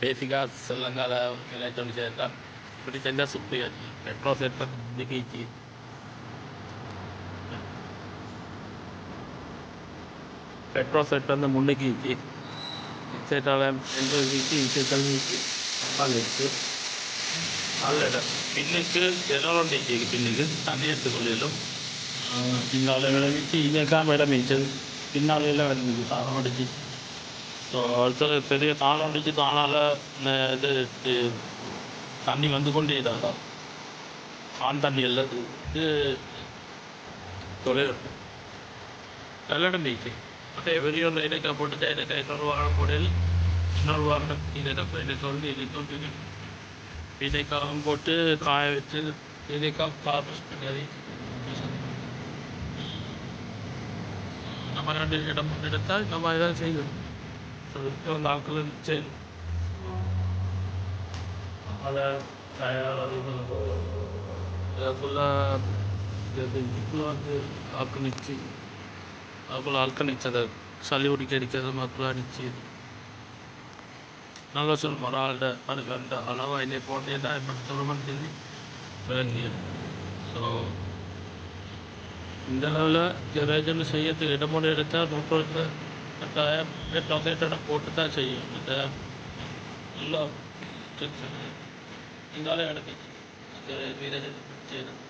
பேசிக்காக ஸ்ரீலங்காவில் எலக்ட்ரானிக் சேர்த்தா இப்படி செஞ்சால் சுற்றி பெட்ரோல் சேர்த்தா திகிச்சு பெட்ரோல் செட் வந்து முன்னுக்கு இச்சேட்டால் எங்களுக்கு இச்சேட்டலுக்கு நல்ல இடம் பின்னுக்கு ஜெனரல் டிக்கு பின்னுக்கு தண்ணி எடுத்துக்கொள்ளும் பின்னால் விளைவிச்சு இதற்காக இடம் வீச்சது பின்னாலையில் விளைவிச்சு தானம் அடிச்சு ஸோ அடுத்தது பெரிய தானம் அடிச்சு தானால் இது தண்ணி வந்து கொண்டே தான் ஆண் தண்ணி எல்லாம் இது தொழில் நல்ல இடம் வீச்சு மற்ற வெளியூரில் இடைக்கா போட்டு இடைக்கா இன்னொரு வாரம் போடையில் இன்னொரு வாரம் இதை சொல்லி இதை சொல்லி விதைக்காவும் போட்டு காய வச்சு விதைக்காய் ஹார்வெஸ்ட் பண்ணி நம்ம ரெண்டு இடம் எடுத்தால் இந்த மாதிரி தான் செய்யணும் அந்த ஆட்கள் சரி அதை ஃபுல்லாக வந்து ஆக்கிரமிச்சு அதுக்குள்ள ஆக்கிரமிச்சதை சளி பிடிக்க அடிக்கிறது மக்கள் அடிச்சு நல்ல சொல் மரால்ட அதுக்கு அந்த அளவாக இதை போட்டே தான் இப்போ சொல்லணும்னு சொல்லி விளங்கியது ஸோ இந்த அளவில் ஏதாச்சும் செய்யறதுக்கு இடமுறை எடுத்தால் நூற்று கட்டாயம் டொமேட்டோட போட்டு தான் செய்யும் இந்த நல்லா இருந்தாலும் எனக்கு செய்யணும்